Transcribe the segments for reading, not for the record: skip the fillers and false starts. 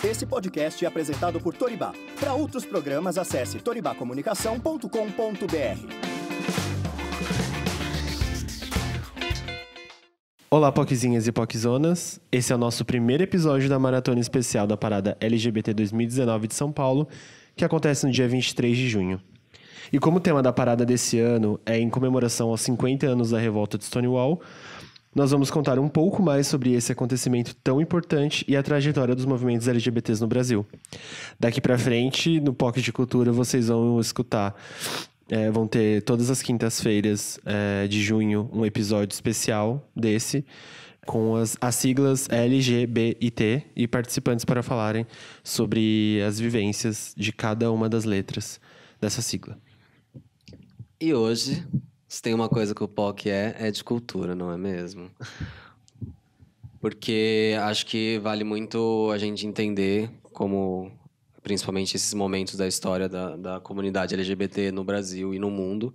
Esse podcast é apresentado por Toribá. Para outros programas, acesse toribacomunicação.com.br. Olá, Poquezinhas e Poquezonas. Esse é o nosso primeiro episódio da Maratona Especial da Parada LGBT 2019 de São Paulo, que acontece no dia 23 de junho. E como o tema da parada desse ano é em comemoração aos 50 anos da revolta de Stonewall, nós vamos contar um pouco mais sobre esse acontecimento tão importante e a trajetória dos movimentos LGBTs no Brasil. Daqui pra frente, no POC de Cultura, vocês vão escutar... vão ter todas as quintas-feiras de junho um episódio especial desse, com as siglas LGBT e participantes para falarem sobre as vivências de cada uma das letras dessa sigla. E hoje, se tem uma coisa que o POC é de cultura, não é mesmo? Porque acho que vale muito a gente entender como... principalmente esses momentos da história da comunidade LGBT no Brasil e no mundo.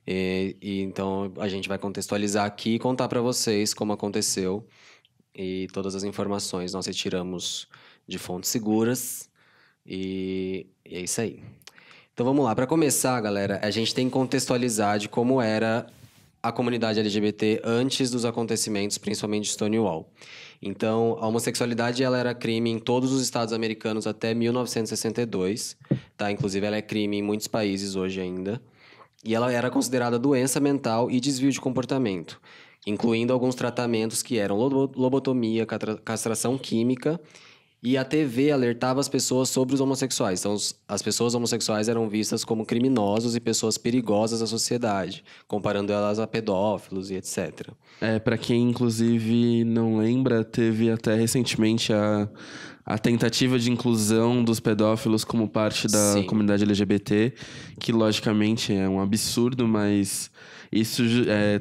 E então, a gente vai contextualizar aqui e contar para vocês como aconteceu. E todas as informações nós retiramos de fontes seguras. E é isso aí. Então, vamos lá. Para começar, galera, a gente tem que contextualizar de como era a comunidade LGBT antes dos acontecimentos, principalmente de Stonewall. Então, a homossexualidade ela era crime em todos os estados americanos até 1962, tá? Inclusive, ela é crime em muitos países hoje ainda. E ela era considerada doença mental e desvio de comportamento, incluindo alguns tratamentos que eram lobotomia, castração química, e a TV alertava as pessoas sobre os homossexuais. Então, as pessoas homossexuais eram vistas como criminosos e pessoas perigosas à sociedade, comparando elas a pedófilos e etc. Para quem, inclusive, não lembra, teve até recentemente a tentativa de inclusão dos pedófilos como parte da comunidade LGBT, que, logicamente, é um absurdo, mas... isso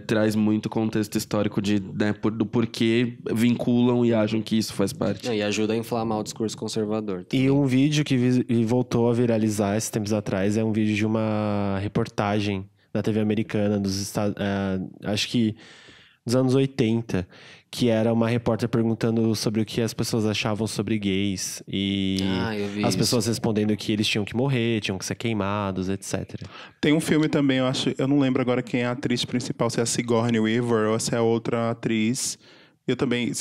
traz muito contexto histórico do porquê vinculam e acham que isso faz parte. E ajuda a inflamar o discurso conservador também. E um vídeo que voltou a viralizar esses tempos atrás é um vídeo de uma reportagem da TV americana dos Estados... acho que dos anos 80, que era uma repórter perguntando sobre o que as pessoas achavam sobre gays. E as pessoas respondendo que eles tinham que morrer, tinham que ser queimados, etc. Tem um filme também, eu não lembro agora quem é a atriz principal, se é a Sigourney Weaver ou se é outra atriz. Eu também,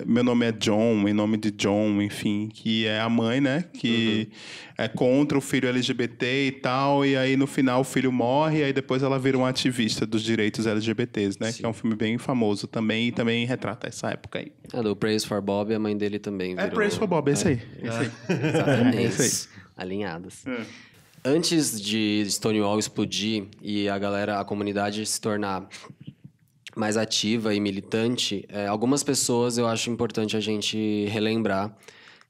meu nome é John, em nome de John, enfim, que é a mãe, né? Que é contra o filho LGBT e tal, e aí no final o filho morre, e aí depois ela vira uma ativista dos direitos LGBTs, né? Sim. Que é um filme bem famoso também, e também retrata essa época aí. Do Praise for Bob, a mãe dele também virou... Praise for Bob, esse aí. Exatamente. Esse aí. Alinhadas. Antes de Stonewall explodir e a comunidade se tornar mais ativa e militante, algumas pessoas eu acho importante a gente relembrar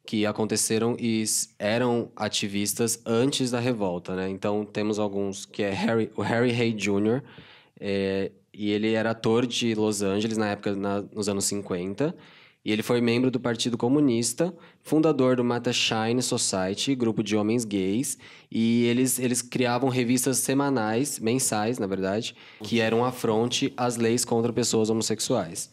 que aconteceram e eram ativistas antes da revolta, né? Então, temos alguns que o Harry Hay Jr., e ele era ator de Los Angeles na época, nos anos 50, e ele foi membro do Partido Comunista, fundador do Mattachine Society, grupo de homens gays, e eles criavam revistas mensais, na verdade, que eram afronte às leis contra pessoas homossexuais.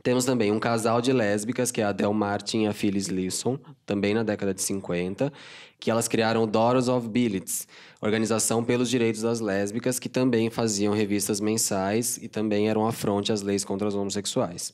Temos também um casal de lésbicas, que é a Del Martin e a Phyllis Lilson, também na década de 50, que elas criaram Daughters of Billets, organização pelos direitos das lésbicas, que também faziam revistas mensais e também eram afronte às leis contra os homossexuais.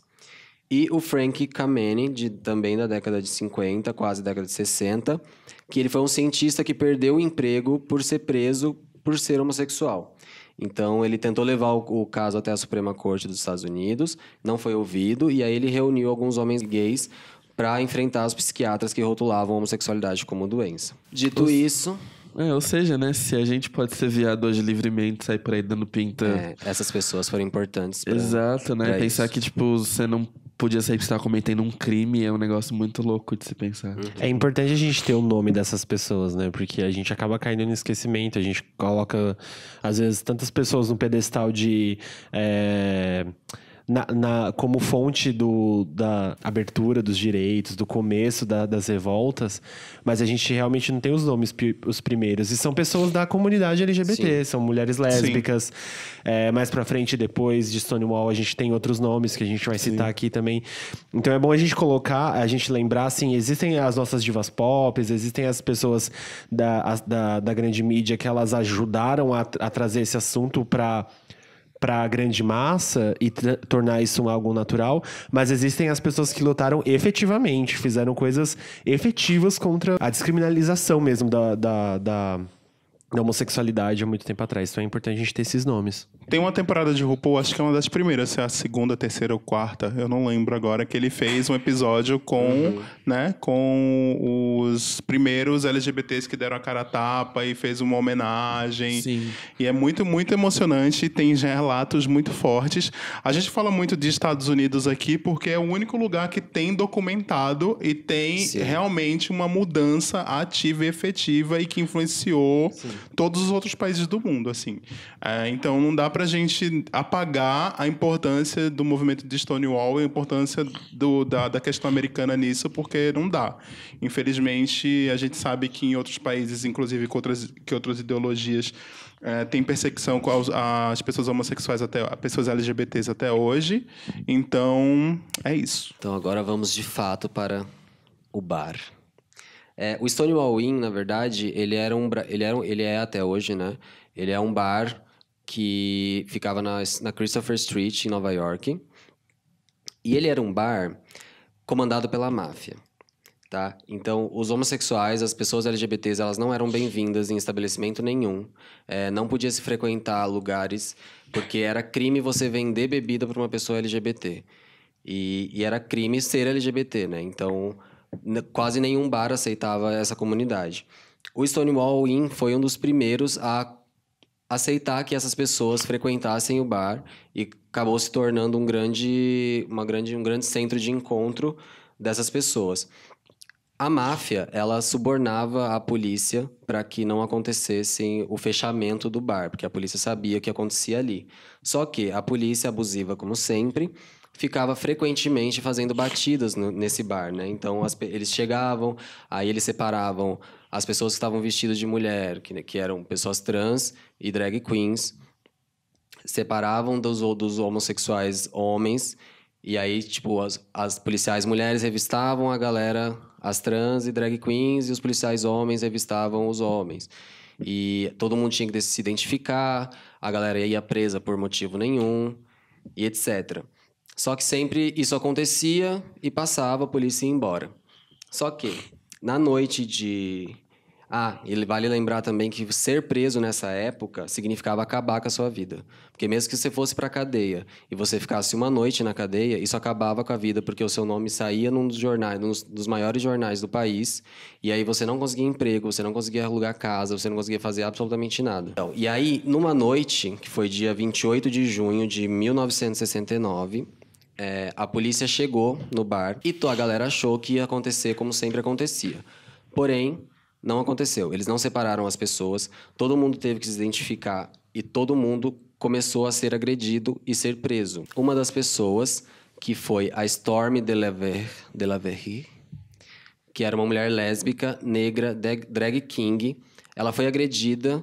E o Frank Kameny, também da década de 50, quase década de 60, que ele foi um cientista que perdeu o emprego por ser preso por ser homossexual. Então, ele tentou levar o caso até a Suprema Corte dos Estados Unidos, não foi ouvido, e aí ele reuniu alguns homens gays para enfrentar os psiquiatras que rotulavam a homossexualidade como doença. Dito isso... ou seja, né? Se a gente pode ser viado hoje livremente, sair por aí dando pinta... essas pessoas foram importantes pra... Exato, né? Pensar isso. Que, tipo, você não podia sair porque você estava cometendo um crime é um negócio muito louco de se pensar. É importante a gente ter o nome dessas pessoas, né? Porque a gente acaba caindo no esquecimento. A gente coloca, às vezes, tantas pessoas no pedestal como fonte da abertura dos direitos, do começo das revoltas, mas a gente realmente não tem os nomes, os primeiros. E são pessoas da comunidade LGBT, são mulheres lésbicas. Mais pra frente, depois de Stonewall, a gente tem outros nomes que a gente vai citar aqui também. Então é bom a gente colocar, a gente lembrar, assim, existem as nossas divas pop, existem as pessoas da grande mídia que elas ajudaram a trazer esse assunto para a grande massa e tornar isso algo natural, mas existem as pessoas que lutaram efetivamente, fizeram coisas efetivas contra a descriminalização mesmo da homossexualidade há muito tempo atrás. Então é importante a gente ter esses nomes. Tem uma temporada de RuPaul, acho que é uma das primeiras, se é a segunda, terceira ou quarta, eu não lembro agora, que ele fez um episódio com os primeiros LGBTs que deram a cara a tapa e fez uma homenagem. Sim. E é muito, muito emocionante, tem relatos muito fortes. A gente fala muito de Estados Unidos aqui porque é o único lugar que tem documentado e tem realmente uma mudança ativa e efetiva e que influenciou todos os outros países do mundo, assim. Então não dá pra gente apagar a importância do movimento de Stonewall e a importância da questão americana nisso, porque não dá. Infelizmente, a gente sabe que em outros países, inclusive que outras ideologias, tem perseguição com as pessoas homossexuais, até pessoas LGBTs até hoje. Então, é isso. Então agora vamos de fato para o bar. O Stonewall Inn, na verdade, ele é até hoje, né? Ele é um bar que ficava na Christopher Street, em Nova York. E ele era um bar comandado pela máfia, tá? Então, os homossexuais, as pessoas LGBTs, elas não eram bem-vindas em estabelecimento nenhum. Não podia se frequentar lugares, porque era crime você vender bebida para uma pessoa LGBT. E era crime ser LGBT, né? Então, quase nenhum bar aceitava essa comunidade. O Stonewall Inn foi um dos primeiros a aceitar que essas pessoas frequentassem o bar e acabou se tornando um grande centro de encontro dessas pessoas. A máfia, ela subornava a polícia para que não acontecesse o fechamento do bar, porque a polícia sabia o que acontecia ali. Só que a polícia, abusiva como sempre, ficava frequentemente fazendo batidas nesse bar, né? Então, eles chegavam, aí eles separavam as pessoas que estavam vestidas de mulher, que eram pessoas trans e drag queens, separavam dos homossexuais homens, e aí, tipo, as policiais mulheres revistavam a galera, as trans e drag queens, e os policiais homens revistavam os homens. E todo mundo tinha que se identificar, a galera ia presa por motivo nenhum, e etc. Só que sempre isso acontecia e passava, a polícia ia embora. Só que, na noite de... e vale lembrar também que ser preso nessa época significava acabar com a sua vida. Porque mesmo que você fosse para a cadeia e você ficasse uma noite na cadeia, isso acabava com a vida, porque o seu nome saía num dos jornais, dos maiores jornais do país, e aí você não conseguia emprego, você não conseguia alugar casa, você não conseguia fazer absolutamente nada. Então, e aí, numa noite, que foi dia 28 de junho de 1969... a polícia chegou no bar e a galera achou que ia acontecer como sempre acontecia. Porém, não aconteceu. Eles não separaram as pessoas, todo mundo teve que se identificar e todo mundo começou a ser agredido e ser preso. Uma das pessoas, que foi a Stormy Delaverry, que era uma mulher lésbica, negra, drag king, ela foi agredida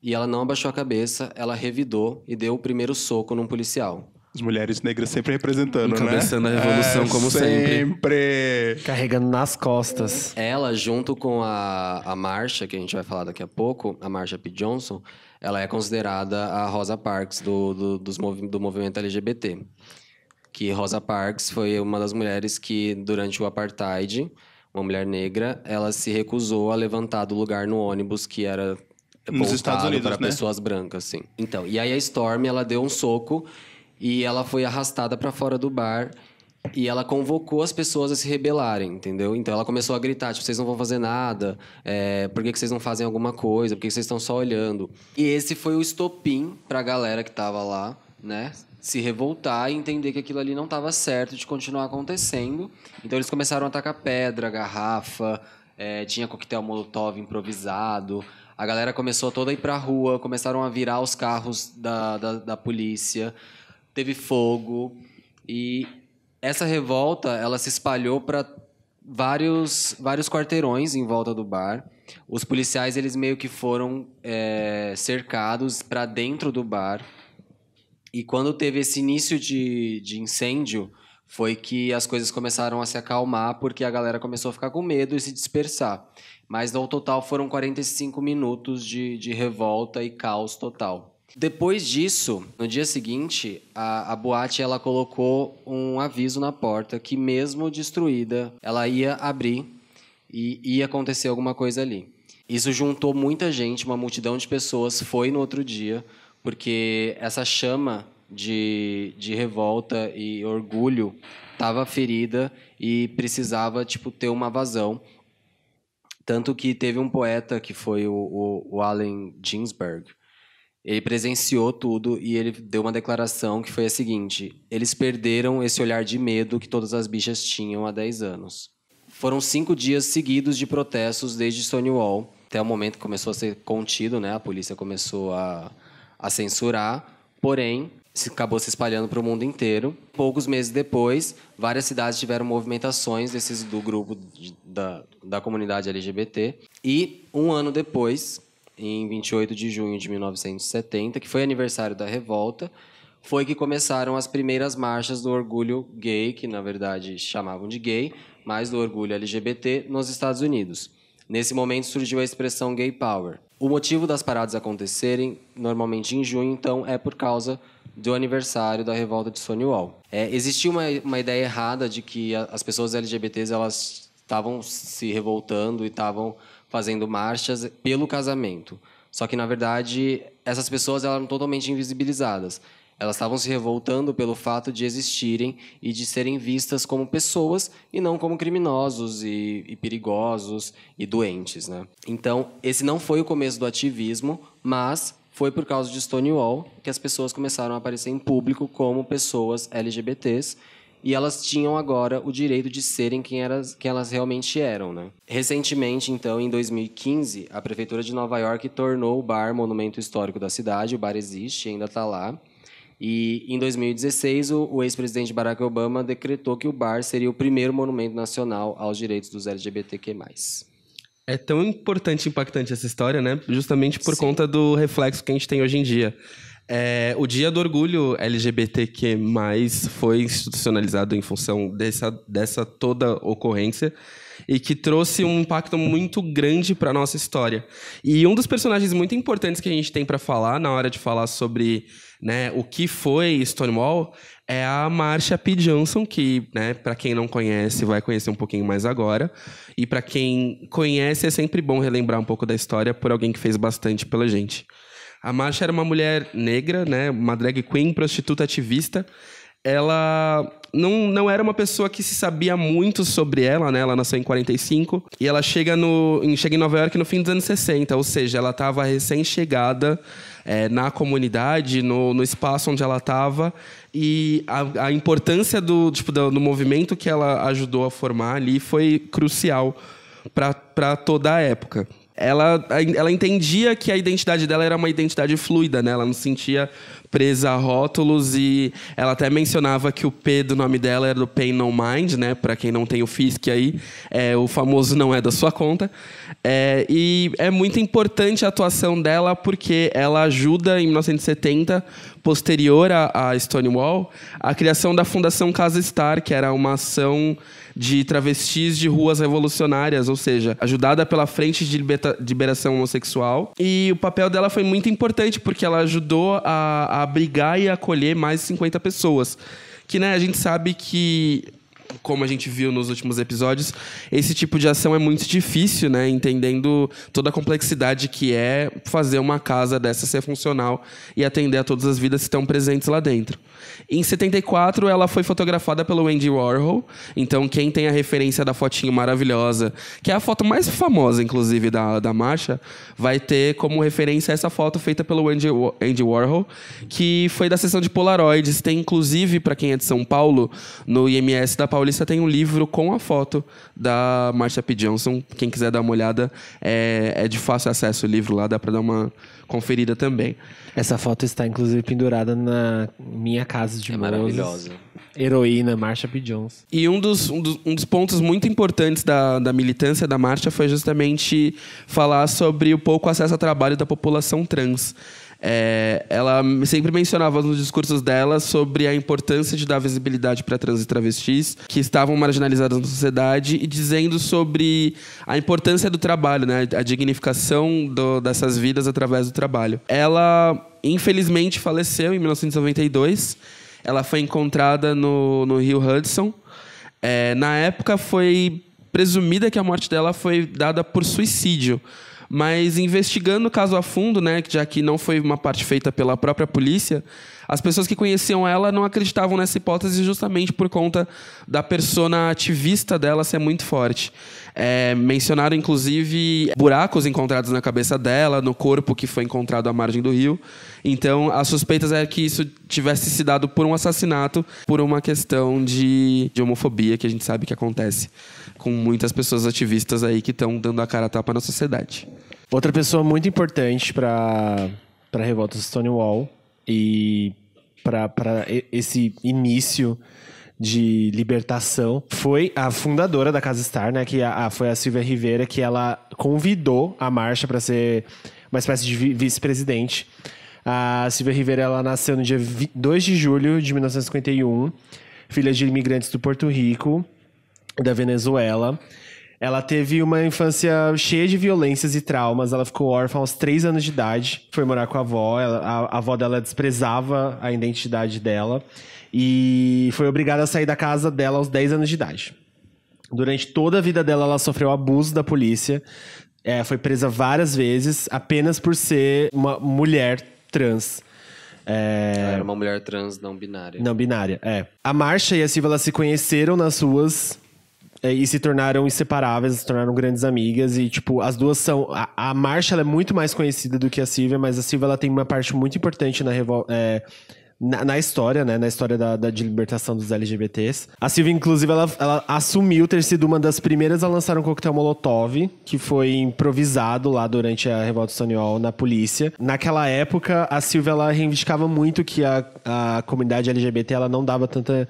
e ela não abaixou a cabeça, ela revidou e deu o primeiro soco num policial. As mulheres negras sempre representando, encabeçando a revolução, como sempre. Carregando nas costas. Ela, junto com a Marsha, que a gente vai falar daqui a pouco, a Marsha P. Johnson, ela é considerada a Rosa Parks do movimento LGBT. Que Rosa Parks foi uma das mulheres que, durante o apartheid, uma mulher negra, ela se recusou a levantar do lugar no ônibus que era voltado para pessoas brancas, assim. Então, e aí a Stormy, ela deu um soco... E ela foi arrastada para fora do bar e ela convocou as pessoas a se rebelarem, entendeu? Então ela começou a gritar, tipo, vocês não vão fazer nada, por que vocês não fazem alguma coisa, por que vocês estão só olhando? E esse foi o estopim pra galera que tava lá, né? Se revoltar e entender que aquilo ali não estava certo de continuar acontecendo. Então eles começaram a atacar pedra, garrafa, tinha coquetel molotov improvisado. A galera começou toda a ir pra rua, começaram a virar os carros da polícia. Teve fogo E essa revolta, ela se espalhou para vários quarteirões em volta do bar. Os policiais, eles meio que foram cercados para dentro do bar. E quando teve esse início de incêndio, foi que as coisas começaram a se acalmar, porque a galera começou a ficar com medo e se dispersar. Mas, no total, foram 45 minutos de revolta e caos total. Depois disso, no dia seguinte, a boate ela colocou um aviso na porta que, mesmo destruída, ela ia abrir e ia acontecer alguma coisa ali. Isso juntou muita gente, uma multidão de pessoas foi no outro dia, porque essa chama de revolta e orgulho estava ferida e precisava ter uma vazão. Tanto que teve um poeta, que foi o Allen Ginsberg, ele presenciou tudo e ele deu uma declaração que foi a seguinte: eles perderam esse olhar de medo que todas as bichas tinham há 10 anos. Foram 5 dias seguidos de protestos desde Stonewall, até o momento que começou a ser contido, né? A polícia começou a censurar, porém, acabou se espalhando para o mundo inteiro. Poucos meses depois, várias cidades tiveram movimentações do grupo da comunidade LGBT. E, um ano depois, em 28 de junho de 1970, que foi aniversário da revolta, foi que começaram as primeiras marchas do orgulho gay, que na verdade chamavam de gay, mas do orgulho LGBT, nos Estados Unidos. Nesse momento surgiu a expressão gay power. O motivo das paradas acontecerem, normalmente em junho, então, é por causa do aniversário da revolta de Stonewall. Existia uma ideia errada de que as pessoas LGBTs elas estavam se revoltando e estavam fazendo marchas pelo casamento. Só que, na verdade, essas pessoas eram totalmente invisibilizadas. Elas estavam se revoltando pelo fato de existirem e de serem vistas como pessoas e não como criminosos e perigosos e doentes, né? Então, esse não foi o começo do ativismo, mas foi por causa de Stonewall que as pessoas começaram a aparecer em público como pessoas LGBTs e elas tinham agora o direito de serem quem elas realmente eram, né? Recentemente, então, em 2015, a Prefeitura de Nova York tornou o bar monumento histórico da cidade. O bar existe, ainda está lá. E, em 2016, o ex-presidente Barack Obama decretou que o bar seria o primeiro monumento nacional aos direitos dos LGBTQ+. É tão importante e impactante essa história, né? Justamente por conta do reflexo que a gente tem hoje em dia. O Dia do Orgulho LGBTQ+, foi institucionalizado em função dessa toda ocorrência e que trouxe um impacto muito grande para a nossa história. E um dos personagens muito importantes que a gente tem para falar na hora de falar sobre, né, o que foi Stonewall é a Marsha P. Johnson, que, né, para quem não conhece, vai conhecer um pouquinho mais agora. E para quem conhece, é sempre bom relembrar um pouco da história por alguém que fez bastante pela gente. A Marsha era uma mulher negra, né, uma drag queen, prostituta ativista. Ela não era uma pessoa que se sabia muito sobre ela, né? Ela nasceu em 45 e ela chega em Nova York no fim dos anos 60, ou seja, ela estava recém-chegada na comunidade, no espaço onde ela estava, e a importância do movimento que ela ajudou a formar ali foi crucial para toda a época. Ela entendia que a identidade dela era uma identidade fluida, né? Ela não se sentia presa a rótulos e ela até mencionava que o P do nome dela era do Pay No Mind, né? Para quem não tem o Fisk aí, o famoso não é da sua conta. E é muito importante a atuação dela porque ela ajuda, em 1970, posterior a Stonewall, a criação da Fundação Casa Star, que era uma ação de travestis de ruas revolucionárias, ou seja, ajudada pela Frente de Liberação Homossexual. E o papel dela foi muito importante, porque ela ajudou a abrigar e acolher mais de 50 pessoas. Que, né, a gente sabe que, como a gente viu nos últimos episódios, esse tipo de ação é muito difícil, né? Entendendo toda a complexidade que é fazer uma casa dessa ser funcional e atender a todas as vidas que estão presentes lá dentro. Em 74, ela foi fotografada pelo Andy Warhol. Então, quem tem a referência da fotinho maravilhosa, que é a foto mais famosa, inclusive, da Marsha, vai ter como referência essa foto feita pelo Andy Warhol, que foi da sessão de Polaroids. Tem, inclusive, para quem é de São Paulo, no IMS da Paulista tem um livro com a foto da Marsha P. Johnson. Quem quiser dar uma olhada, é de fácil acesso o livro lá, dá para dar uma conferida também. Essa foto está, inclusive, pendurada na minha casa de Moses. Maravilhosa. Heroína, Marsha P. Johnson. E um dos pontos muito importantes da militância da Marsha foi justamente falar sobre o pouco acesso ao trabalho da população trans. Ela sempre mencionava nos discursos dela sobre a importância de dar visibilidade para trans e travestis que estavam marginalizadas na sociedade e dizendo sobre a importância do trabalho, né? A dignificação dessas vidas através do trabalho. Ela, infelizmente, faleceu em 1992. Ela foi encontrada no Rio Hudson. Na época, foi presumida que a morte dela foi dada por suicídio. Mas investigando o caso a fundo, né, já que não foi uma parte feita pela própria polícia, as pessoas que conheciam ela não acreditavam nessa hipótese justamente por conta da persona ativista dela ser muito forte. Mencionaram, inclusive, buracos encontrados na cabeça dela, no corpo que foi encontrado à margem do rio. Então, as suspeitas é que isso tivesse se dado por um assassinato, por uma questão de homofobia, que a gente sabe que acontece com muitas pessoas ativistas aí que estão dando a cara a tapa na sociedade. Outra pessoa muito importante para a revolta do Stonewall e para esse início de libertação foi a fundadora da Casa Star, né, que foi a Silvia Rivera, que ela convidou a Marsha para ser uma espécie de vice-presidente. A Silvia Rivera, ela nasceu no dia 2 de julho de 1951, filha de imigrantes do Porto Rico, da Venezuela. Ela teve uma infância cheia de violências e traumas. Ela ficou órfã aos 3 anos de idade. Foi morar com a avó. A avó dela desprezava a identidade dela. E foi obrigada a sair da casa dela aos 10 anos de idade. Durante toda a vida dela, ela sofreu abuso da polícia. Foi presa várias vezes, apenas por ser uma mulher trans. Ela era uma mulher trans não binária. Não binária, A Marsha e a Silvia, elas se conheceram nas ruas e se tornaram inseparáveis, se tornaram grandes amigas. E, tipo, as duas são... A Marsha, ela é muito mais conhecida do que a Silvia, mas a Silvia, ela tem uma parte muito importante na história, né? Na história de libertação dos LGBTs. A Silvia, inclusive, ela assumiu ter sido uma das primeiras a lançar um coquetel Molotov, que foi improvisado lá durante a Revolta Stonewall na polícia. Naquela época, a Silvia, ela reivindicava muito que a comunidade LGBT, ela não dava tanta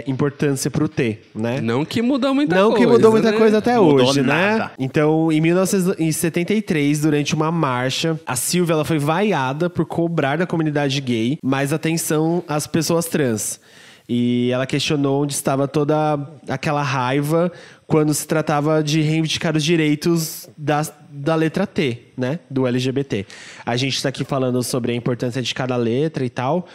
importância pro T, né? Não que mudou muita coisa. Não que mudou muita coisa até hoje, nada. né? Então, em 1973, durante uma marcha, a Silvia, ela foi vaiada por cobrar da comunidade gay mais atenção às pessoas trans. E ela questionou onde estava toda aquela raiva quando se tratava de reivindicar os direitos da letra T, né? Do LGBT. A gente está aqui falando sobre a importância de cada letra e tal.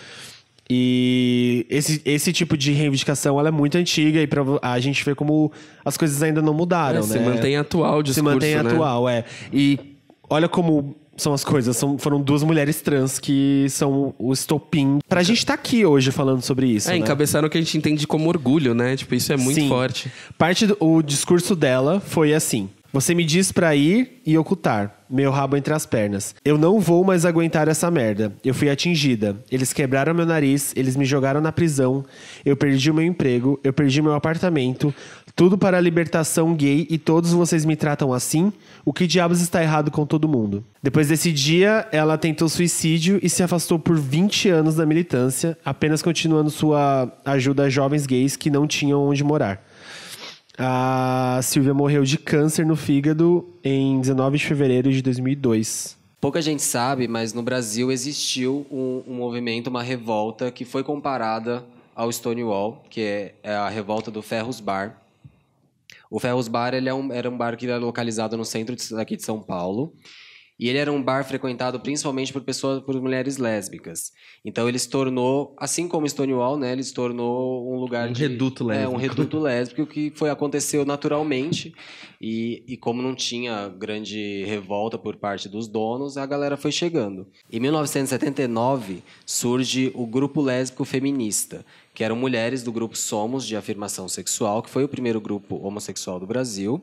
E esse tipo de reivindicação, ela é muito antiga e a gente vê como as coisas ainda não mudaram, né? Se mantém atual o discurso, se mantém né? atual, E olha como são as coisas. Foram 2 mulheres trans que são o estopim pra gente estar aqui hoje falando sobre isso, né? Encabeçaram o que a gente entende como orgulho, né? Tipo, isso é muito forte. O discurso dela foi assim: você me diz pra ir e ocultar, meu rabo entre as pernas. Eu não vou mais aguentar essa merda. Eu fui atingida. Eles quebraram meu nariz, eles me jogaram na prisão. Eu perdi o meu emprego, eu perdi meu apartamento. Tudo para a libertação gay e todos vocês me tratam assim? O que diabos está errado com todo mundo? Depois desse dia, ela tentou suicídio e se afastou por 20 anos da militância, apenas continuando sua ajuda a jovens gays que não tinham onde morar. A Silvia morreu de câncer no fígado em 19 de fevereiro de 2002. Pouca gente sabe, mas no Brasil existiu um movimento, uma revolta que foi comparada ao Stonewall, que é a revolta do Ferros Bar. O Ferros Bar era um bar que era localizado no centro aqui de São Paulo. E ele era um bar frequentado principalmente por mulheres lésbicas. Então ele se tornou, assim como Stonewall, né, ele se tornou um lugar reduto lésbico. Um reduto lésbico que aconteceu naturalmente. E como não tinha grande revolta por parte dos donos, a galera foi chegando. Em 1979 surge o Grupo Lésbico Feminista, que eram mulheres do grupo Somos de Afirmação Sexual, que foi o primeiro grupo homossexual do Brasil.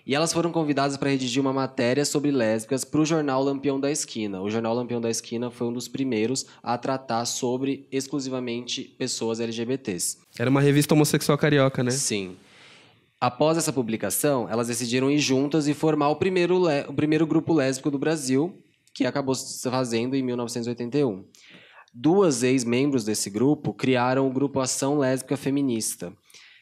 E elas foram convidadas para redigir uma matéria sobre lésbicas para o jornal Lampião da Esquina. O jornal Lampião da Esquina foi um dos primeiros a tratar sobre exclusivamente pessoas LGBTs. Era uma revista homossexual carioca, né? Sim. Após essa publicação, elas decidiram ir juntas e formar o primeiro grupo lésbico do Brasil, que acabou se fazendo em 1981. 2 ex-membros desse grupo criaram o grupo Ação Lésbica Feminista,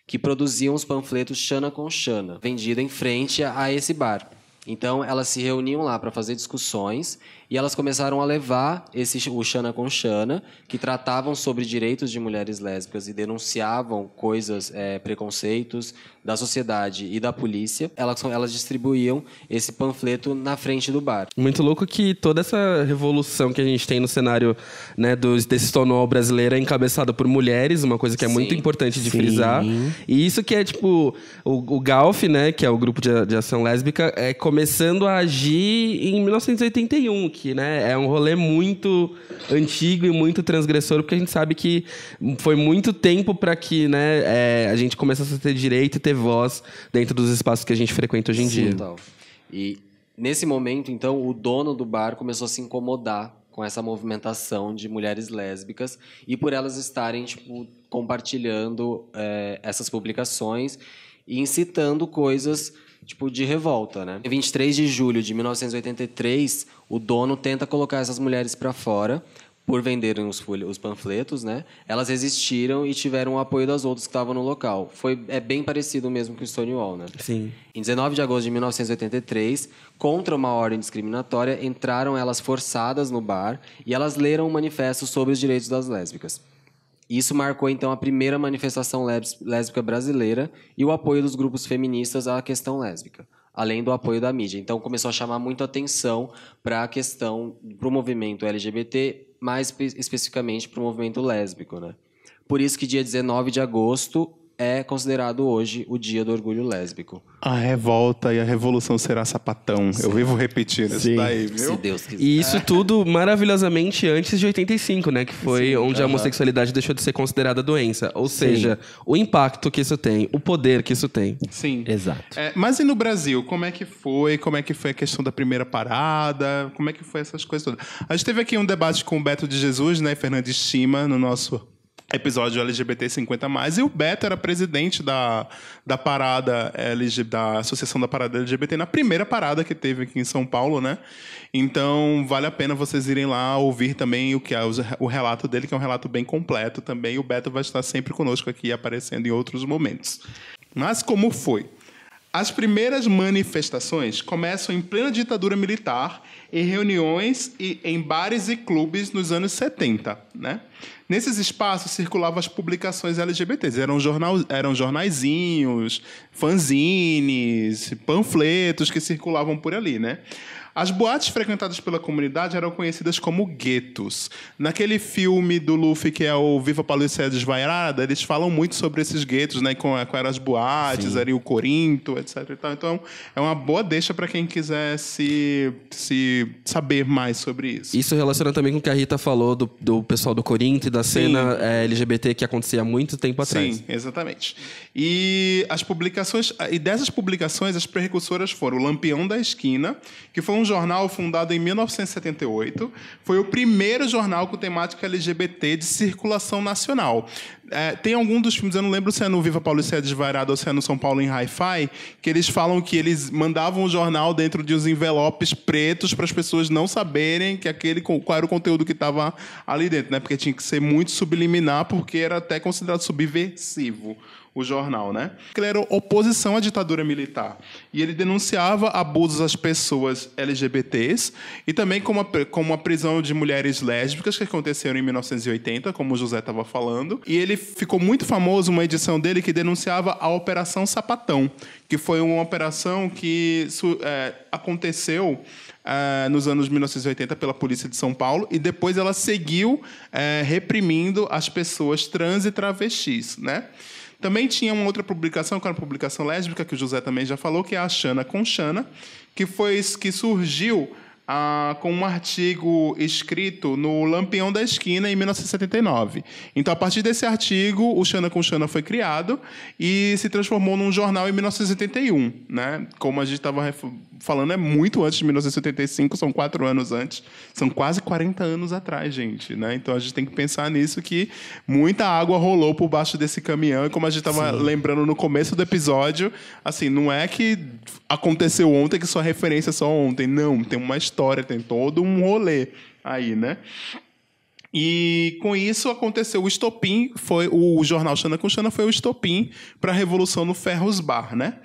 que produziam os panfletos Xana com Xana, vendido em frente a esse bar. Então, elas se reuniam lá para fazer discussões e elas começaram a levar o Xana com Xana, que tratavam sobre direitos de mulheres lésbicas e denunciavam coisas, preconceitos da sociedade e da polícia. Elas distribuíam esse panfleto na frente do bar. Muito louco que toda essa revolução que a gente tem no cenário, né, desse Stonewall brasileiro é encabeçada por mulheres, uma coisa que é muito importante de frisar. E isso que é, tipo, o GALF, né, que é o Grupo de Ação Lésbica, começando a agir em 1981, que, né, é um rolê muito antigo e muito transgressor, porque a gente sabe que foi muito tempo para que, né, a gente começasse a ter direito e ter voz dentro dos espaços que a gente frequenta hoje em dia. Total. E nesse momento, então, o dono do bar começou a se incomodar com essa movimentação de mulheres lésbicas e por elas estarem, tipo, compartilhando essas publicações e incitando coisas tipo de revolta, né? Em 23 de julho de 1983, o dono tenta colocar essas mulheres para fora por venderem os panfletos, né? Elas resistiram e tiveram o apoio das outras que estavam no local. É bem parecido mesmo com o Stonewall, né? Sim. Em 19 de agosto de 1983, contra uma ordem discriminatória, entraram elas forçadas no bar e elas leram um manifesto sobre os direitos das lésbicas. Isso marcou, então, a primeira manifestação lésbica brasileira e o apoio dos grupos feministas à questão lésbica, além do apoio da mídia. Então, começou a chamar muito atenção para a questão, para o movimento LGBT, mais especificamente para o movimento lésbico, né? Por isso que dia 19 de agosto é considerado hoje o Dia do Orgulho Lésbico. A revolta e a revolução será sapatão. Sim. Eu vivo repetindo isso daí, viu? Se Deus quiser. E isso tudo maravilhosamente antes de 85, né? Que foi onde a homossexualidade deixou de ser considerada doença. Ou seja, o impacto que isso tem, o poder que isso tem. Sim. Exato. Mas e no Brasil? Como é que foi? Como é que foi a questão da primeira parada? Como é que foi essas coisas todas? A gente teve aqui um debate com o Beto de Jesus, né? Fernando Estima, no nosso episódio LGBT 50+, e o Beto era presidente da parada da Associação da Parada LGBT, na primeira parada que teve aqui em São Paulo, né? Então, vale a pena vocês irem lá ouvir também o relato dele, que é um relato bem completo também, e o Beto vai estar sempre conosco aqui, aparecendo em outros momentos. Mas como foi? As primeiras manifestações começam em plena ditadura militar, em reuniões e em bares e clubes nos anos 70, né? Nesses espaços circulavam as publicações LGBTs. Eram jornaizinhos, fanzines, panfletos que circulavam por ali, né? As boates frequentadas pela comunidade eram conhecidas como guetos. Naquele filme do Luffy, que é o Viva Paulista Desvairada, eles falam muito sobre esses guetos, né? Quais eram as boates, ali o Corinto, etc. Então, é uma boa deixa para quem quiser se saber mais sobre isso. Isso relaciona também com o que a Rita falou do pessoal do Corinto e da cena LGBT que acontecia há muito tempo atrás. Sim, exatamente. E dessas publicações, as precursoras foram o Lampião da Esquina, que foi um jornal fundado em 1978. Foi o primeiro jornal com temática LGBT de circulação nacional. Tem algum dos filmes, eu não lembro se é no Viva Paulista Desvairado ou se é no São Paulo em Hi-Fi, que eles falam que eles mandavam o jornal dentro de uns envelopes pretos para as pessoas não saberem qual era o conteúdo que estava ali dentro, né? Porque tinha que ser muito subliminar, porque era até considerado subversivo o jornal, né? Ele era oposição à ditadura militar. E ele denunciava abusos às pessoas LGBTs e também como a prisão de mulheres lésbicas que aconteceram em 1980, como o José estava falando. E ele ficou muito famoso, uma edição dele que denunciava a Operação Sapatão, que foi uma operação que aconteceu nos anos 1980 pela Polícia de São Paulo e depois ela seguiu reprimindo as pessoas trans e travestis, né? Também tinha uma outra publicação, que era uma publicação lésbica, que o José também já falou, que é a Xana com Xana, que surgiu com um artigo escrito no Lampião da Esquina, em 1979. Então, a partir desse artigo, o Xana com Xana foi criado e se transformou num jornal em 1981. Né? Como a gente estava falando, é muito antes de 1985, são 4 anos antes. São quase 40 anos atrás, gente. Né? Então, a gente tem que pensar nisso, que muita água rolou por baixo desse caminhão. E como a gente estava lembrando no começo do episódio, assim, não é que aconteceu ontem, que sua referência é só ontem. Não, tem uma história, tem todo um rolê aí, né? E com isso aconteceu o estopim, foi o jornal Xana com Xana foi o estopim para a revolução no Ferros Bar, né?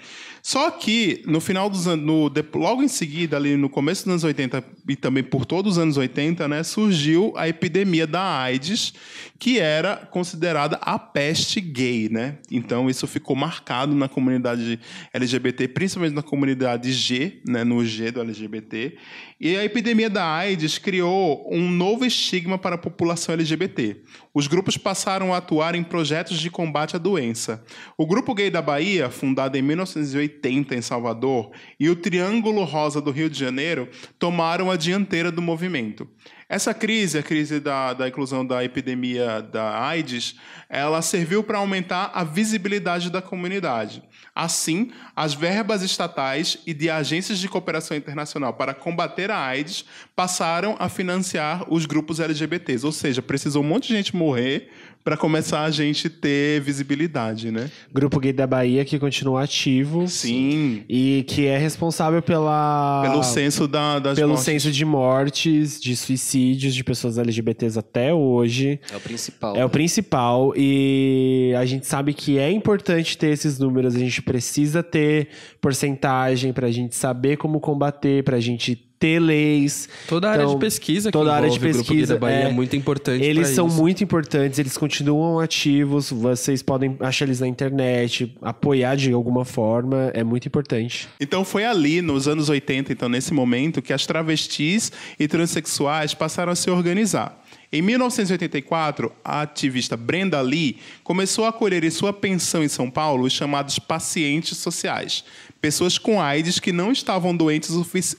Só que no final dos anos, logo em seguida, ali no começo dos anos 80 e também por todos os anos 80, né, surgiu a epidemia da AIDS, que era considerada a peste gay, né? Então isso ficou marcado na comunidade LGBT, principalmente na comunidade G, né, no G do LGBT. E a epidemia da AIDS criou um novo estigma para a população LGBT. Os grupos passaram a atuar em projetos de combate à doença. O Grupo Gay da Bahia, fundado em 1980 em Salvador, e o Triângulo Rosa do Rio de Janeiro tomaram a dianteira do movimento. Essa crise, a crise da inclusão da epidemia da AIDS, ela serviu para aumentar a visibilidade da comunidade. Assim, as verbas estatais e de agências de cooperação internacional para combater a AIDS passaram a financiar os grupos LGBTs. Ou seja, precisou um monte de gente morrer para começar a gente ter visibilidade, né? Grupo Gay da Bahia, que continua ativo. Sim. E que é responsável pelo censo pelo censo de mortes, de suicídios de pessoas LGBTs até hoje. É o principal. É o principal. E a gente sabe que é importante ter esses números. A gente precisa ter porcentagem pra gente saber como combater, pra gente ter leis. Toda a área de pesquisa que toda a área de envolve o Grupo Gay da pesquisa Bahia é muito importante. Eles são isso. muito importantes, eles continuam ativos, vocês podem achar eles na internet, apoiar de alguma forma, é muito importante. Então foi ali, nos anos 80, então nesse momento, que as travestis e transexuais passaram a se organizar. Em 1984, a ativista Brenda Lee começou a acolher em sua pensão em São Paulo os chamados pacientes sociais, pessoas com AIDS que não estavam doentes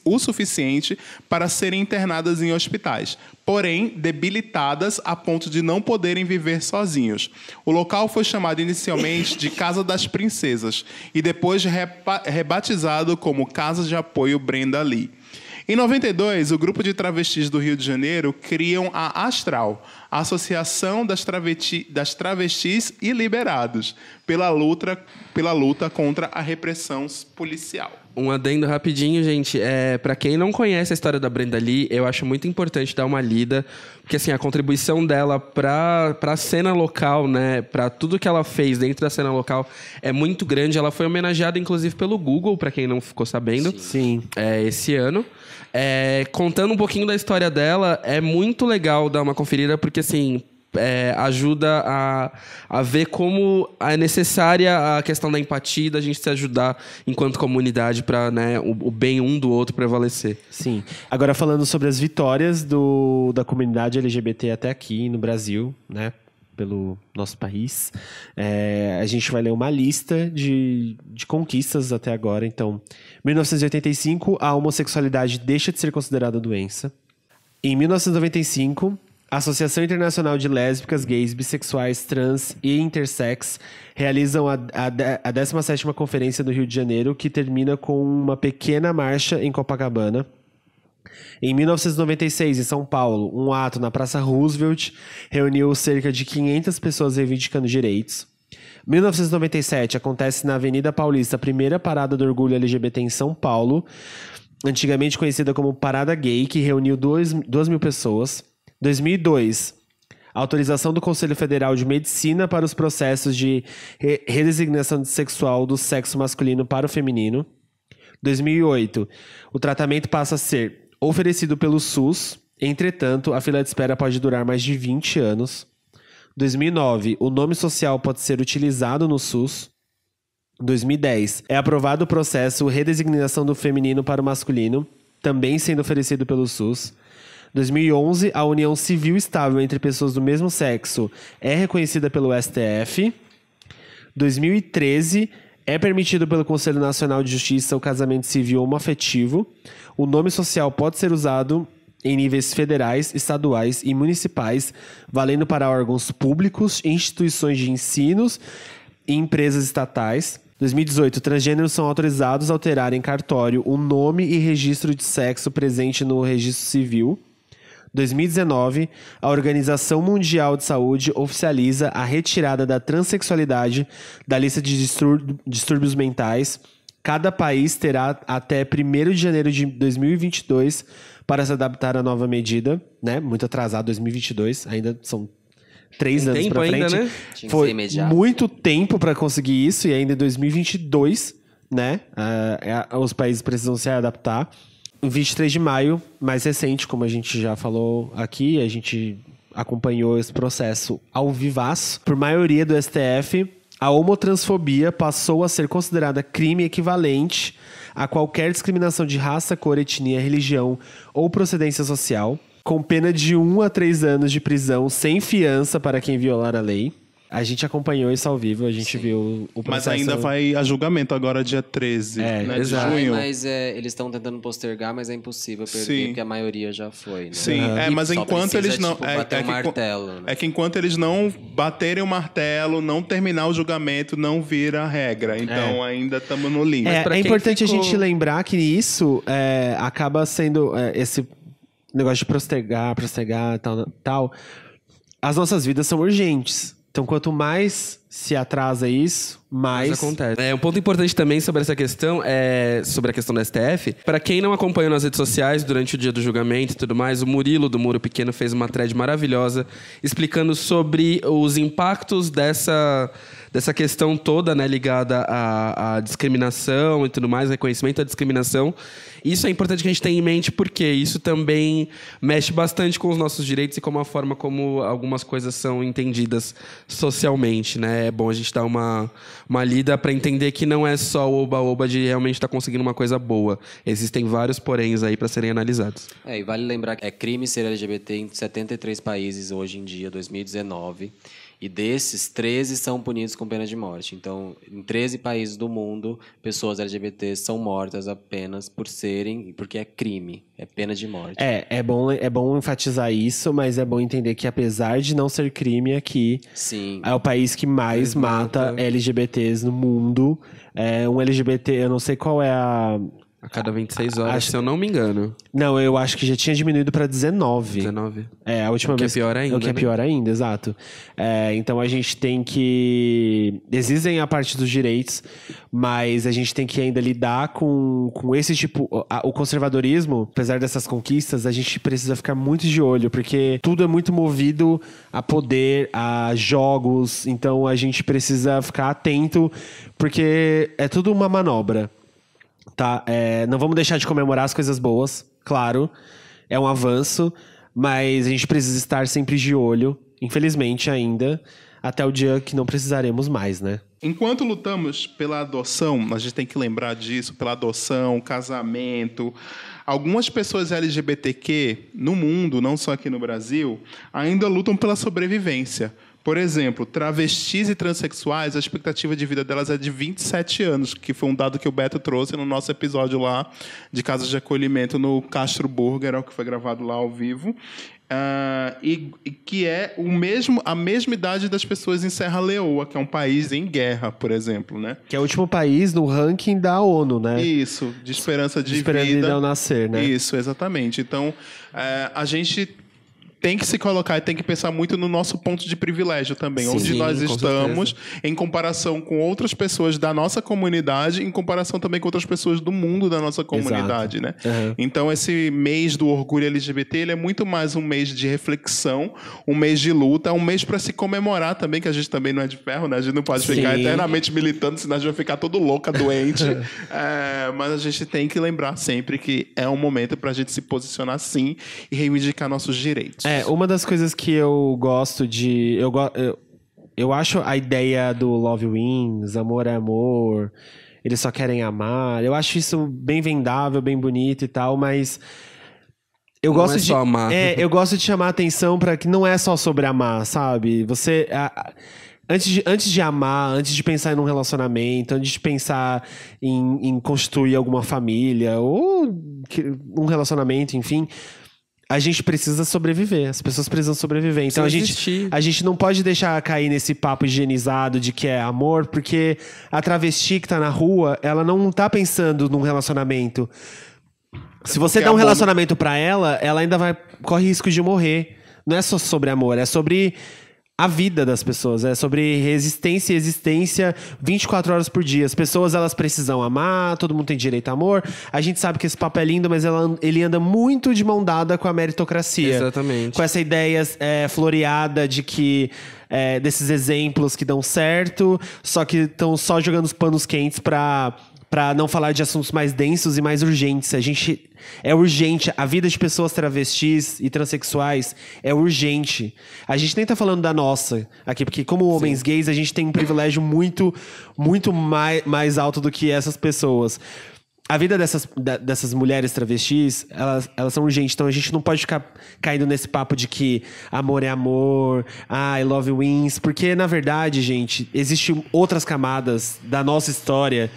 o suficiente para serem internadas em hospitais, porém debilitadas a ponto de não poderem viver sozinhos. O local foi chamado inicialmente de Casa das Princesas e depois rebatizado como Casa de Apoio Brenda Lee. Em 92, o grupo de travestis do Rio de Janeiro criam a Astral, a Associação das Travestis e Liberados, pela luta contra a repressão policial. Um adendo rapidinho, gente. Pra quem não conhece a história da Brenda Lee, eu acho muito importante dar uma lida, porque assim, a contribuição dela pra cena local, né, pra tudo que ela fez dentro da cena local é muito grande. Ela foi homenageada, inclusive, pelo Google, pra quem não ficou sabendo. Sim. Esse ano. Contando um pouquinho da história dela, é muito legal dar uma conferida, porque assim, ajuda a ver como é necessária a questão da empatia, da gente se ajudar enquanto comunidade para, né, o bem um do outro prevalecer. Sim. Agora falando sobre as vitórias da comunidade LGBT até aqui no Brasil, né? Pelo nosso país. A gente vai ler uma lista de conquistas até agora. Então, 1985, a homossexualidade deixa de ser considerada doença. Em 1995, a Associação Internacional de Lésbicas, Gays, Bissexuais, Trans e Intersex realizam a 17ª Conferência do Rio de Janeiro, que termina com uma pequena marcha em Copacabana. Em 1996, em São Paulo, um ato na Praça Roosevelt reuniu cerca de 500 pessoas reivindicando direitos. Em 1997, acontece na Avenida Paulista a primeira parada do orgulho LGBT em São Paulo, antigamente conhecida como Parada Gay, que reuniu 2.000 pessoas. Em 2002, a autorização do Conselho Federal de Medicina para os processos de redesignação sexual do sexo masculino para o feminino. Em 2008, o tratamento passa a ser oferecido pelo SUS. Entretanto, a fila de espera pode durar mais de 20 anos. Em 2009, o nome social pode ser utilizado no SUS. Em 2010, é aprovado o processo Redesignação do Feminino para o Masculino, também sendo oferecido pelo SUS. Em 2011, a união civil estável entre pessoas do mesmo sexo é reconhecida pelo STF. Em 2013, É permitido pelo Conselho Nacional de Justiça o casamento civil homoafetivo. O nome social pode ser usado em níveis federais, estaduais e municipais, valendo para órgãos públicos, instituições de ensino e empresas estatais. 2018, transgêneros são autorizados a alterar em cartório o nome e registro de sexo presente no registro civil. 2019, a Organização Mundial de Saúde oficializa a retirada da transexualidade da lista de distúrbios mentais. Cada país terá até 1º de janeiro de 2022 para se adaptar à nova medida, né? Muito atrasado, 2022, ainda são 3 anos para frente. Ainda, né? Foi muito tempo para conseguir isso e ainda em 2022, né? Os países precisam se adaptar. 23 de maio, mais recente, como a gente já falou aqui, a gente acompanhou esse processo ao vivaço. Por maioria do STF, a homotransfobia passou a ser considerada crime equivalente a qualquer discriminação de raça, cor, etnia, religião ou procedência social, com pena de 1 a 3 anos de prisão sem fiança para quem violar a lei. A gente acompanhou isso ao vivo, a gente viu o processo. Mas ainda vai a julgamento agora, dia 13, né, de junho. Mas eles estão tentando postergar, mas é impossível perder, porque a maioria já foi. Né? Sim, mas enquanto eles não... bater o martelo. Né? É que enquanto eles não baterem o martelo, não terminar o julgamento, não vira regra. Então ainda estamos no limite. É importante a gente lembrar que isso acaba sendo esse negócio de postergar, tal. As nossas vidas são urgentes. Então, quanto mais se atrasa isso, mais acontece. Um ponto importante também sobre essa questão sobre a questão do STF. Para quem não acompanhou nas redes sociais durante o dia do julgamento e tudo mais, o Murilo do Muro Pequeno fez uma thread maravilhosa explicando sobre os impactos dessa questão toda, né, ligada à discriminação e tudo mais, reconhecimento da discriminação. Isso é importante que a gente tenha em mente porque isso também mexe bastante com os nossos direitos e com a forma como algumas coisas são entendidas socialmente, né? É bom a gente dar uma lida para entender que não é só o oba-oba de realmente estar conseguindo uma coisa boa. Existem vários poréns aí para serem analisados. E vale lembrar que é crime ser LGBT em 73 países hoje em dia, 2019. E desses, 13 são punidos com pena de morte. Então, em 13 países do mundo, pessoas LGBT são mortas apenas porque é crime, é pena de morte. É bom enfatizar isso, mas é bom entender que apesar de não ser crime aqui, é o país que mais mata LGBTs no mundo. Um LGBT, eu não sei qual é a cada 26 horas, se eu não me engano. Não, eu acho que já tinha diminuído para 19. 19. A última vez. O que é pior ainda. O que é pior ainda, exato. Então a gente tem que... Existem a parte dos direitos, mas a gente tem que ainda lidar com esse tipo... O conservadorismo, apesar dessas conquistas, a gente precisa ficar muito de olho, porque tudo é muito movido a poder, a jogos. Então a gente precisa ficar atento, porque é tudo uma manobra. Tá? Não vamos deixar de comemorar as coisas boas, claro, é um avanço, mas a gente precisa estar sempre de olho, infelizmente ainda, até o dia que não precisaremos mais, né? Enquanto lutamos pela adoção, a gente tem que lembrar disso, pela adoção, casamento. Algumas pessoas LGBTQ no mundo, não só aqui no Brasil, ainda lutam pela sobrevivência. Por exemplo, travestis e transexuais, a expectativa de vida delas é de 27 anos, que foi um dado que o Beto trouxe no nosso episódio lá de casas de acolhimento no Castro Burger, que foi gravado lá ao vivo. E que é a mesma idade das pessoas em Serra Leoa, que é um país em guerra, por exemplo, né? Que é o último país no ranking da ONU, né? Isso, de esperança de vida ao nascer, né? Isso, exatamente. Então, a gente tem que se colocar e tem que pensar muito no nosso ponto de privilégio também. Onde nós estamos em comparação com outras pessoas da nossa comunidade, em comparação também com outras pessoas do mundo da nossa comunidade, né? Então, esse mês do orgulho LGBT, ele é muito mais um mês de reflexão, um mês de luta, um mês para se comemorar também, que a gente também não é de ferro, né? A gente não pode ficar eternamente militando, senão a gente vai ficar todo louca, doente. Mas a gente tem que lembrar sempre que é um momento para a gente se posicionar sim e reivindicar nossos direitos. Uma das coisas que eu gosto de... Eu acho a ideia do Love Wins, amor é amor, eles só querem amar. Eu acho isso bem vendável, bem bonito e tal, mas... Eu gosto de amar. Eu gosto de chamar a atenção para que não é só sobre amar, sabe? Antes de amar, antes de pensar em um relacionamento, antes de pensar em constituir alguma família ou um relacionamento, enfim, a gente precisa sobreviver. As pessoas precisam sobreviver. Então a gente não pode deixar cair nesse papo higienizado de que é amor, porque a travesti que tá na rua, ela não tá pensando num relacionamento. Se você dá um relacionamento pra ela ainda corre risco de morrer. Não é só sobre amor, é sobre a vida das pessoas, é sobre resistência e existência 24 horas por dia. As pessoas, elas precisam amar, todo mundo tem direito a amor. A gente sabe que esse papo é lindo, mas ele anda muito de mão dada com a meritocracia. Exatamente. Com essa ideia floreada de que desses exemplos que dão certo, só que estão só jogando os panos quentes pra não falar de assuntos mais densos e mais urgentes. É urgente. A vida de pessoas travestis e transexuais é urgente. A gente nem tá falando da nossa aqui, porque como homens gays, a gente tem um privilégio muito, muito mais alto do que essas pessoas. A vida dessas mulheres travestis, elas são urgentes. Então a gente não pode ficar caindo nesse papo de que amor é amor, I love wins. Porque, na verdade, gente, existem outras camadas da nossa história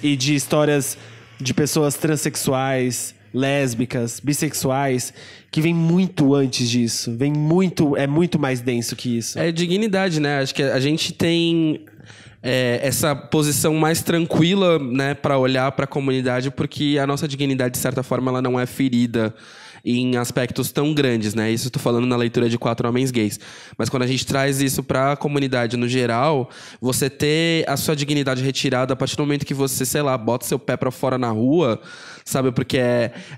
e de histórias de pessoas transexuais, lésbicas, bissexuais, que vem muito antes disso. É muito mais denso que isso. É dignidade, né? Acho que a gente tem essa posição mais tranquila, né, para olhar para a comunidade, porque a nossa dignidade, de certa forma, ela não é ferida em aspectos tão grandes, né? Isso eu tô falando na leitura de 4 Homens Gays. Mas quando a gente traz isso para a comunidade no geral, você ter a sua dignidade retirada a partir do momento que você, sei lá, bota seu pé para fora na rua, sabe? Porque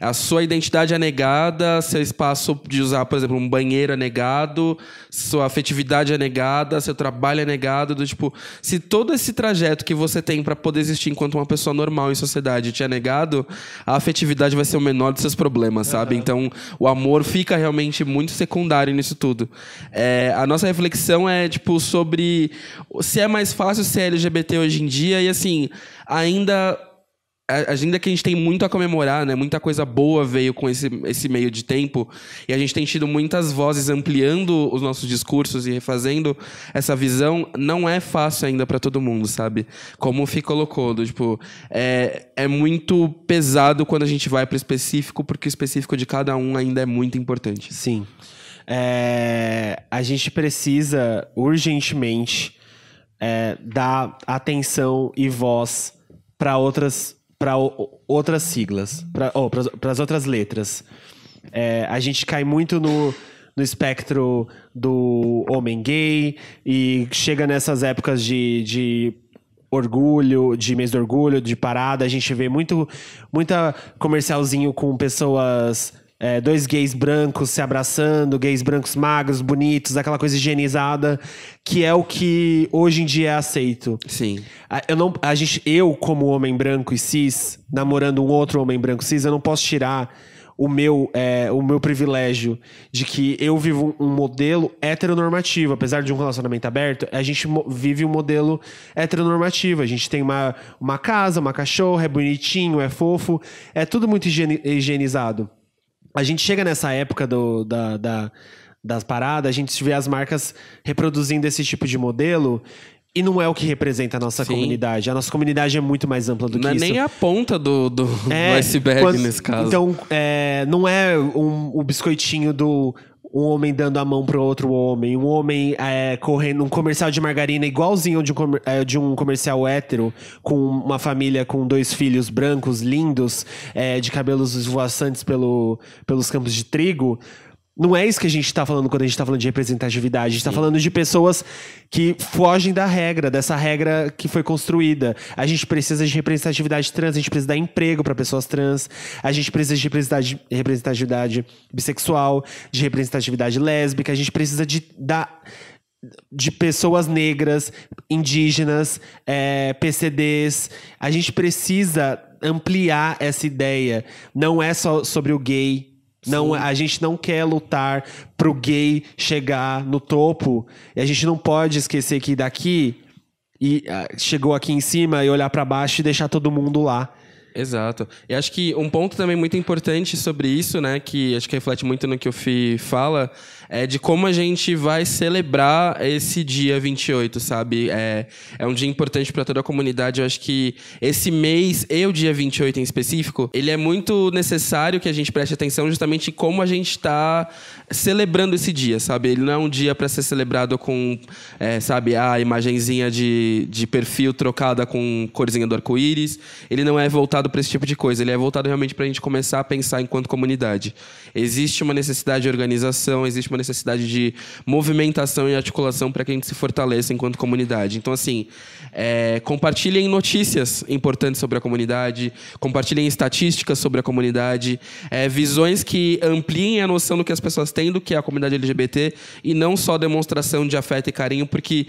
a sua identidade é negada, seu espaço de usar, por exemplo, um banheiro é negado, sua afetividade é negada, seu trabalho é negado. Tipo, se todo esse trajeto que você tem para poder existir enquanto uma pessoa normal em sociedade te é negado, a afetividade vai ser o menor dos seus problemas, sabe? Então, o amor fica realmente muito secundário nisso tudo. A nossa reflexão é, tipo, sobre se é mais fácil ser LGBT hoje em dia e, assim, ainda que a gente tem muito a comemorar, né? Muita coisa boa veio com esse meio de tempo. E a gente tem tido muitas vozes ampliando os nossos discursos e refazendo essa visão. Não é fácil ainda para todo mundo, sabe? Como o Fih colocou, tipo, é muito pesado quando a gente vai para o específico, porque o específico de cada um ainda é muito importante. Sim. A gente precisa urgentemente dar atenção e voz para outras siglas, para as outras letras. A gente cai muito no espectro do homem gay e chega nessas épocas de orgulho, de mês do orgulho, de parada, a gente vê muita comercialzinho com pessoas... 2 gays brancos se abraçando, gays brancos magros, bonitos, aquela coisa higienizada, que é o que hoje em dia é aceito. Sim. Eu, como homem branco e cis, namorando um outro homem branco cis, eu não posso tirar o meu privilégio de que eu vivo um modelo heteronormativo. Apesar de um relacionamento aberto, a gente vive um modelo heteronormativo. A gente tem uma casa, uma cachorra, é bonitinho, é fofo, é tudo muito higienizado. A gente chega nessa época das paradas, a gente vê as marcas reproduzindo esse tipo de modelo e não é o que representa a nossa comunidade. A nossa comunidade é muito mais ampla do que isso. Não é nem a ponta do iceberg nesse caso. Então, não é o biscoitinho do... um homem dando a mão pro outro homem, um homem correndo um comercial de margarina igualzinho de um comercial hétero, com uma família com 2 filhos brancos, lindos, de cabelos esvoaçantes pelos campos de trigo. Não é isso que a gente tá falando quando a gente tá falando de representatividade. A gente tá falando de pessoas que fogem da regra, dessa regra que foi construída. A gente precisa de representatividade trans, a gente precisa dar emprego para pessoas trans, a gente precisa de representatividade bissexual, de representatividade lésbica, a gente precisa de pessoas negras, indígenas, PCDs. A gente precisa ampliar essa ideia. Não é só sobre o gay. Não, a gente não quer lutar pro gay chegar no topo. E a gente não pode esquecer que daqui chegou aqui em cima e olhar pra baixo e deixar todo mundo lá. Exato. E acho que um ponto também muito importante sobre isso, né, que acho que reflete muito no que o Fih fala, é de como a gente vai celebrar esse dia 28, sabe? É um dia importante para toda a comunidade. Eu acho que esse mês e o dia 28 em específico, ele é muito necessário que a gente preste atenção justamente em como a gente está celebrando esse dia, sabe? Ele não é um dia para ser celebrado com, sabe, a imagenzinha de perfil trocada com corzinha do arco-íris. Ele não é voltado para esse tipo de coisa. Ele é voltado realmente para a gente começar a pensar enquanto comunidade. Existe uma necessidade de organização, existe uma necessidade de movimentação e articulação para que a gente se fortaleça enquanto comunidade. Então, assim, compartilhem notícias importantes sobre a comunidade, compartilhem estatísticas sobre a comunidade, visões que ampliem a noção do que as pessoas têm do que é a comunidade LGBT e não só demonstração de afeto e carinho, porque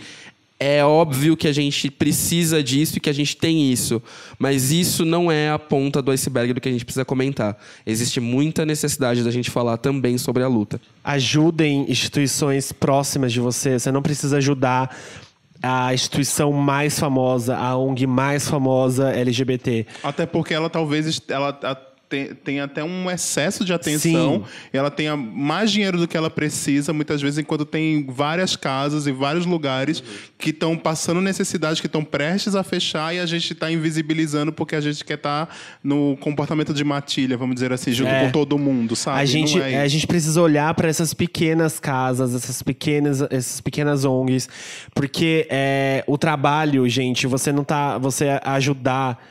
é óbvio que a gente precisa disso e que a gente tem isso, mas isso não é a ponta do iceberg do que a gente precisa comentar. Existe muita necessidade da gente falar também sobre a luta. Ajudem instituições próximas de você. Você não precisa ajudar a instituição mais famosa, a ONG mais famosa LGBT. Até porque ela talvez... tem até um excesso de atenção. Ela tenha mais dinheiro do que ela precisa, muitas vezes, enquanto tem várias casas e vários lugares que estão passando necessidade, que estão prestes a fechar e a gente está invisibilizando porque a gente quer estar no comportamento de matilha, vamos dizer assim, junto com todo mundo, sabe? A gente precisa olhar para essas pequenas casas, essas pequenas ONGs, porque o trabalho, gente, você ajudar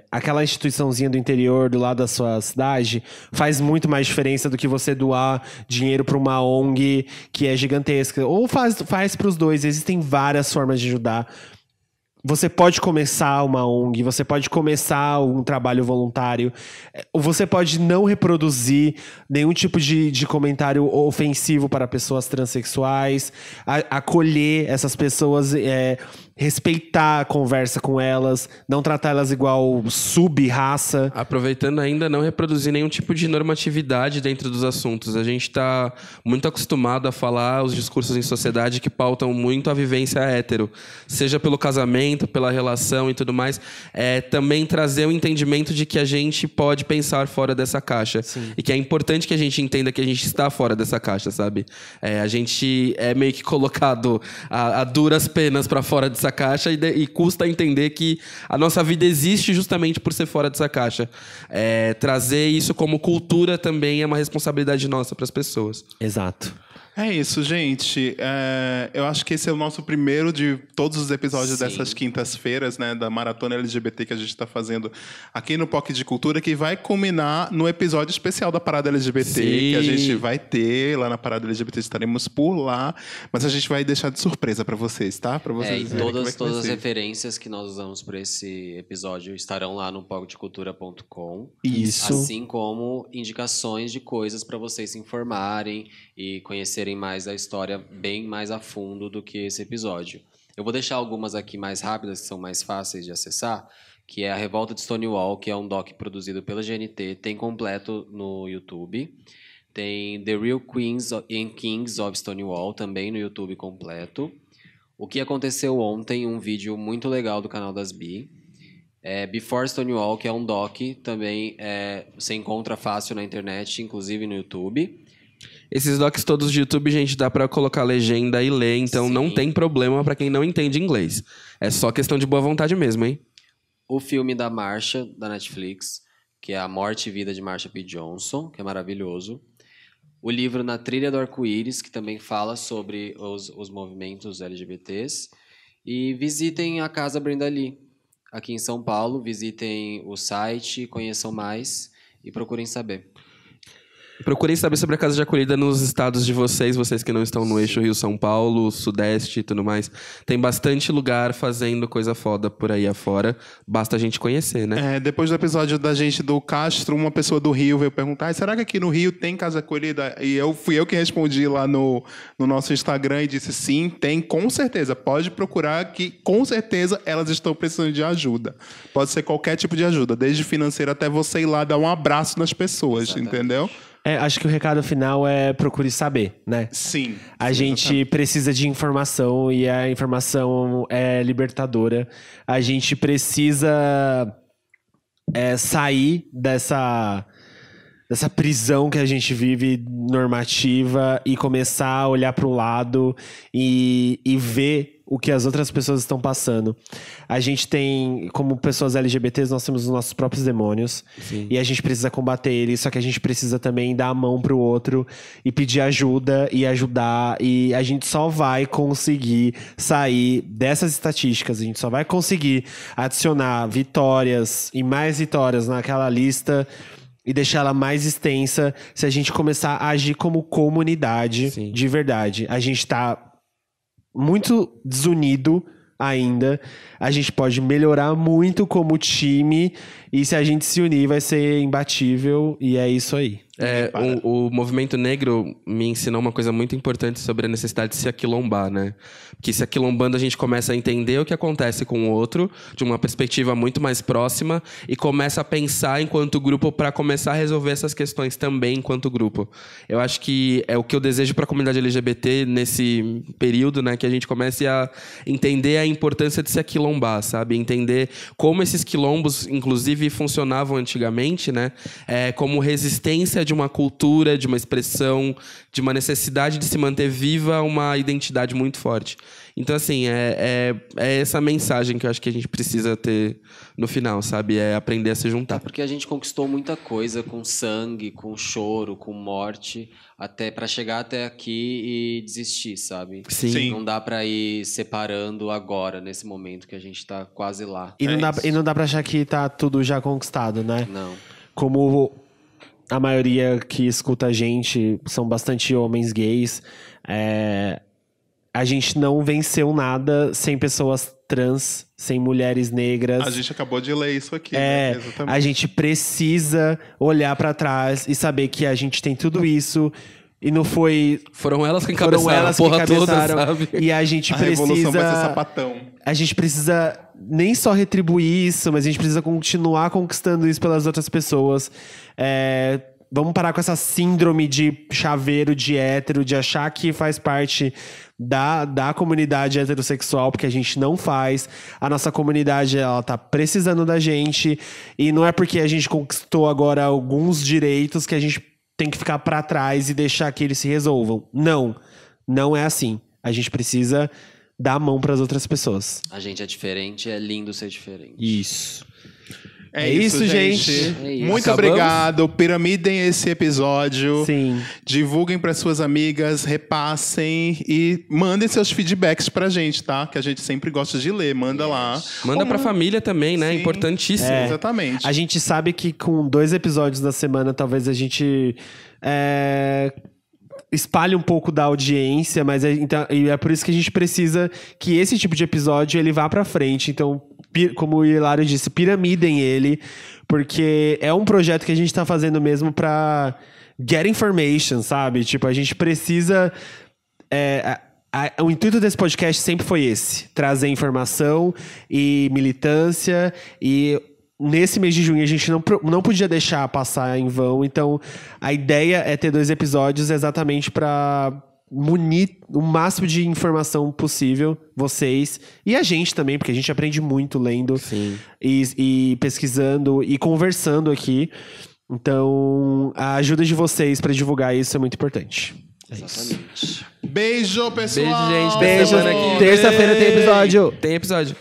aquela instituiçãozinha do interior do lado da sua cidade faz muito mais diferença do que você doar dinheiro para uma ONG que é gigantesca. Ou faz para os dois. Existem várias formas de ajudar. Você pode começar uma ONG, você pode começar um trabalho voluntário, você pode não reproduzir nenhum tipo de comentário ofensivo para pessoas transexuais, acolher essas pessoas, respeitar a conversa com elas, não tratar elas igual sub-raça. Aproveitando ainda, não reproduzir nenhum tipo de normatividade dentro dos assuntos. A gente está muito acostumado a falar os discursos em sociedade que pautam muito a vivência hétero, seja pelo casamento, pela relação e tudo mais. Também trazer o entendimento de que a gente pode pensar fora dessa caixa. Sim. E que é importante que a gente entenda que a gente está fora dessa caixa, sabe? A gente é meio que colocado a duras penas para fora dessa caixa e custa entender que a nossa vida existe justamente por ser fora dessa caixa. Trazer isso como cultura também é uma responsabilidade nossa para as pessoas. Exato. É isso, gente. Eu acho que esse é o nosso primeiro de todos os episódios dessas quintas-feiras, né, da Maratona LGBT que a gente está fazendo aqui no POC de Cultura, que vai culminar no episódio especial da Parada LGBT, que a gente vai ter lá na Parada LGBT, estaremos por lá, mas a gente vai deixar de surpresa para vocês, tá? Para vocês. E todas as referências que nós usamos para esse episódio estarão lá no pocdecultura.com. Isso. Assim como indicações de coisas para vocês se informarem e conhecerem mais da história bem mais a fundo do que esse episódio. Eu vou deixar algumas aqui mais rápidas, que são mais fáceis de acessar, que é a Revolta de Stonewall, que é um doc produzido pela GNT, tem completo no YouTube. Tem The Real Queens and Kings of Stonewall, também no YouTube completo. O que aconteceu ontem, um vídeo muito legal do canal das Bi. Before Stonewall, que é um doc, também você encontra fácil na internet, inclusive no YouTube. Esses docs todos de YouTube, gente, dá pra colocar legenda e ler, então não tem problema pra quem não entende inglês. É só questão de boa vontade mesmo, hein? O filme da Marsha, da Netflix, que é A Morte e Vida de Marsha P. Johnson, que é maravilhoso. O livro Na Trilha do Arco-Íris, que também fala sobre os movimentos LGBTs. E visitem a Casa Brenda Lee, aqui em São Paulo. Visitem o site, conheçam mais e procurem saber. Procurem saber sobre a Casa de Acolhida nos estados de vocês que não estão no eixo Rio-São Paulo, Sudeste e tudo mais. Tem bastante lugar fazendo coisa foda por aí afora. Basta a gente conhecer, né? Depois do episódio da gente do Castro, uma pessoa do Rio veio perguntar: será que aqui no Rio tem Casa Acolhida? E fui eu que respondi lá no nosso Instagram e disse: sim, tem, com certeza. Pode procurar que, com certeza, elas estão precisando de ajuda. Pode ser qualquer tipo de ajuda, desde financeira até você ir lá dar um abraço nas pessoas, entendeu? Acho que o recado final é procure saber, né? Sim. A gente precisa de informação e a informação é libertadora. A gente precisa sair dessa prisão que a gente vive normativa e começar a olhar para o lado e ver o que as outras pessoas estão passando. A gente tem, como pessoas LGBTs, nós temos os nossos próprios demônios. Sim. E a gente precisa combater eles, só que a gente precisa também dar a mão pro outro e pedir ajuda e ajudar. E a gente só vai conseguir sair dessas estatísticas, a gente só vai conseguir adicionar vitórias e mais vitórias naquela lista e deixar ela mais extensa se a gente começar a agir como comunidade. Sim. De verdade. A gente tá muito desunido ainda. A gente pode melhorar muito como time. E se a gente se unir, vai ser imbatível. E é isso aí. O movimento negro me ensinou uma coisa muito importante sobre a necessidade de se aquilombar, né? Porque se aquilombando a gente começa a entender o que acontece com o outro de uma perspectiva muito mais próxima e começa a pensar enquanto grupo para começar a resolver essas questões também enquanto grupo. Eu acho que é o que eu desejo para a comunidade LGBT nesse período, né? Que a gente comece a entender a importância de se aquilombar, sabe? Entender como esses quilombos, inclusive, funcionavam antigamente, né? Como resistência de uma cultura, de uma expressão, de uma necessidade de se manter viva uma identidade muito forte. Então, assim, é essa mensagem que eu acho que a gente precisa ter no final, sabe? É aprender a se juntar. Porque a gente conquistou muita coisa com sangue, com choro, com morte, até para chegar até aqui e desistir, sabe? Sim. Não dá para ir separando agora, nesse momento que a gente tá quase lá. E não dá pra achar que tá tudo já conquistado, né? Não. Como a maioria que escuta a gente são bastante homens gays, a gente não venceu nada sem pessoas trans, sem mulheres negras. A gente acabou de ler isso aqui, né? Exatamente. A gente precisa olhar pra trás e saber que a gente tem tudo isso e não foi... Foram elas que encabeçaram a porra toda, sabe? E a gente precisa... A revolução vai ser sapatão. A gente precisa nem só retribuir isso, mas a gente precisa continuar conquistando isso pelas outras pessoas. Vamos parar com essa síndrome de chaveiro, de hétero, de achar que faz parte da comunidade heterossexual, porque a gente não faz. A nossa comunidade, ela tá precisando da gente. E não é porque a gente conquistou agora alguns direitos que a gente tem que ficar pra trás e deixar que eles se resolvam. Não é assim. A gente precisa dar a mão pras outras pessoas. A gente é diferente, é lindo ser diferente. Isso. É isso, gente. É isso. Muito Acabamos? obrigado. Piramidem esse episódio. Sim. Divulguem para suas amigas, repassem e mandem seus feedbacks pra gente, tá? Que a gente sempre gosta de ler. Manda lá. Manda pra família também, né? Sim. Importantíssimo. Exatamente. A gente sabe que com 2 episódios na semana, talvez a gente espalhe um pouco da audiência, mas então, e é por isso que a gente precisa que esse tipo de episódio ele vá pra frente. Então, como o Hilário disse, piramidem ele, porque é um projeto que a gente tá fazendo mesmo pra get information, sabe? Tipo, a gente precisa... o intuito desse podcast sempre foi esse, trazer informação e militância, e nesse mês de junho a gente não podia deixar passar em vão. Então a ideia é ter 2 episódios exatamente para munir o máximo de informação possível vocês e a gente também, porque a gente aprende muito lendo. Sim. E pesquisando e conversando aqui. Então a ajuda de vocês para divulgar isso é muito importante. Exatamente. Beijo, pessoal. Beijo, gente. Beijo. Semana que vem. Terça-feira tem episódio. Tem episódio.